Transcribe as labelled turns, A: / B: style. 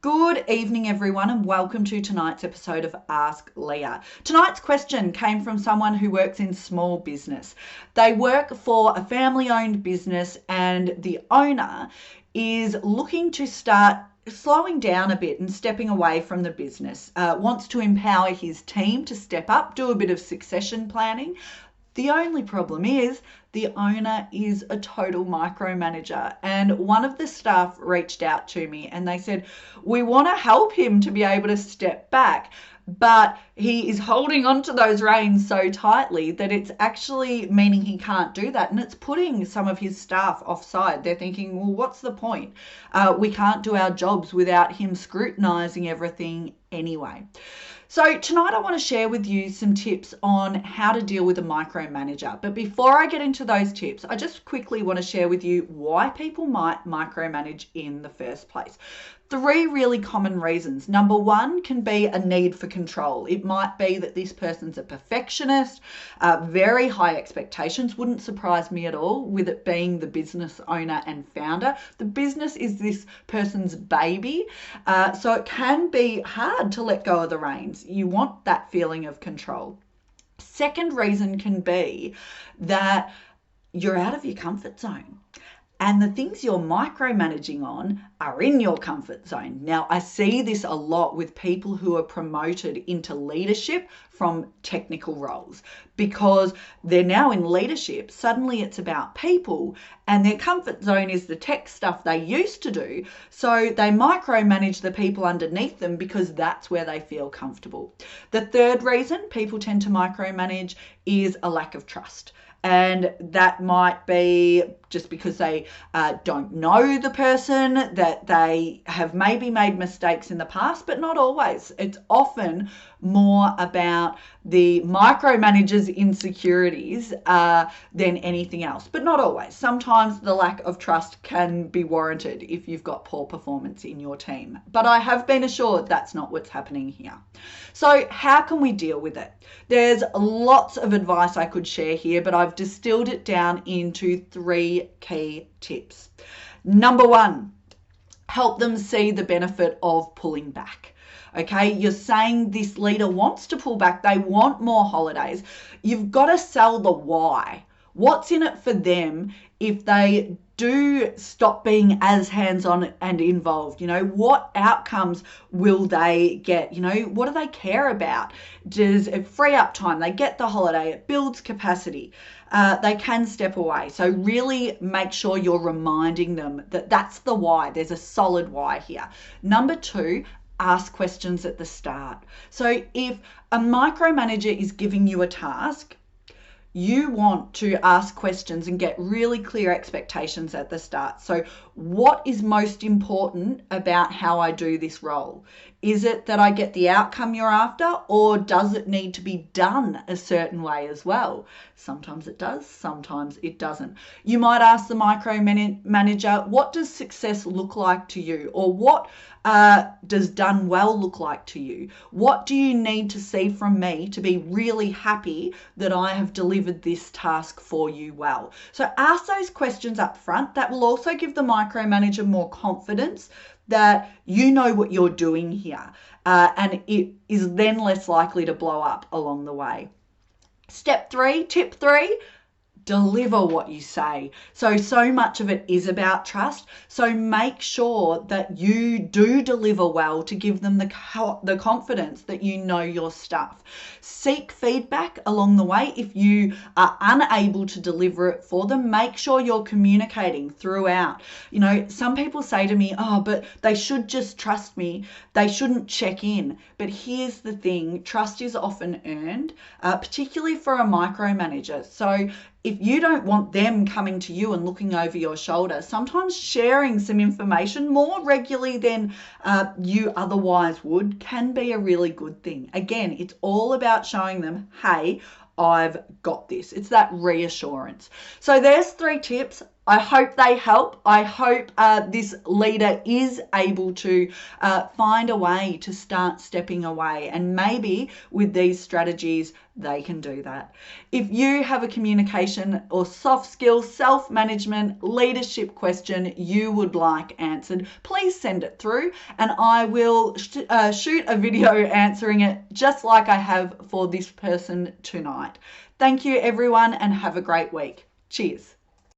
A: Good evening, everyone, and welcome to tonight's episode of Ask Leah. Tonight's question came from someone who works in small business. They work for a family-owned business, and the owner is looking to start slowing down a bit and stepping away from the business, wants to empower his team to step up, do a bit of succession planning. The only problem is the owner is a total micromanager, and one of the staff reached out to me and they said, we want to help him to be able to step back, but he is holding on to those reins so tightly that it's actually meaning he can't do that, and it's putting some of his staff offside. They're thinking, well, what's the point? We can't do our jobs without him scrutinizing everything anyway. So tonight I want to share with you some tips on how to deal with a micromanager. But before I get into those tips, I just quickly want to share with you why people might micromanage in the first place. 3 really common reasons. Number 1 can be a need for control. It might be that this person's a perfectionist, very high expectations. Wouldn't surprise me at all with it being the business owner and founder. The business is this person's baby, so it can be hard to let go of the reins. You want that feeling of control. Second reason can be that you're out of your comfort zone, and the things you're micromanaging on are in your comfort zone. Now, I see this a lot with people who are promoted into leadership from technical roles, because they're now in leadership. Suddenly it's about people, and their comfort zone is the tech stuff they used to do. So they micromanage the people underneath them because that's where they feel comfortable. The third reason people tend to micromanage is a lack of trust. And that might be just because they don't know the person, that they have maybe made mistakes in the past, but not always. It's often more about the micromanager's insecurities than anything else, but not always. Sometimes the lack of trust can be warranted if you've got poor performance in your team, but I have been assured that's not what's happening here. So how can we deal with it? There's lots of advice I could share here, but I've distilled it down into 3 key tips. Number 1, help them see the benefit of pulling back. Okay, you're saying this leader wants to pull back. They want more holidays. You've got to sell the why. What's in it for them if they do stop being as hands-on and involved? You know, what outcomes will they get? You know, what do they care about? Does it free up time? They get the holiday. It builds capacity. They can step away. So really make sure you're reminding them that that's the why. There's a solid why here. Number 2, ask questions at the start. So if a micromanager is giving you a task, you want to ask questions and get really clear expectations at the start. So what is most important about how I do this role? Is it that I get the outcome you're after, or does it need to be done a certain way as well? Sometimes it does, sometimes it doesn't. You might ask the micromanager, what does success look like to you? Or what does done well look like to you? What do you need to see from me to be really happy that I have delivered this task for you well? So ask those questions up front. That will also give the micromanager more confidence that you know what you're doing here, and it is then less likely to blow up along the way. Tip 3, deliver what you say. So much of it is about trust. So make sure that you do deliver well to give them the confidence that you know your stuff. Seek feedback along the way. If you are unable to deliver it for them, make sure you're communicating throughout. You know, some people say to me, oh, but they should just trust me. They shouldn't check in. But here's the thing, trust is often earned, particularly for a micromanager. So if you don't want them coming to you and looking over your shoulder, sometimes sharing some information more regularly than you otherwise would can be a really good thing. Again, it's all about showing them, hey, I've got this. It's that reassurance. So there's 3 tips. I hope they help. I hope this leader is able to find a way to start stepping away, and maybe with these strategies they can do that. If you have a communication or soft skills, self-management, leadership question you would like answered, please send it through and I will shoot a video answering it just like I have for this person tonight. Thank you everyone and have a great week. Cheers.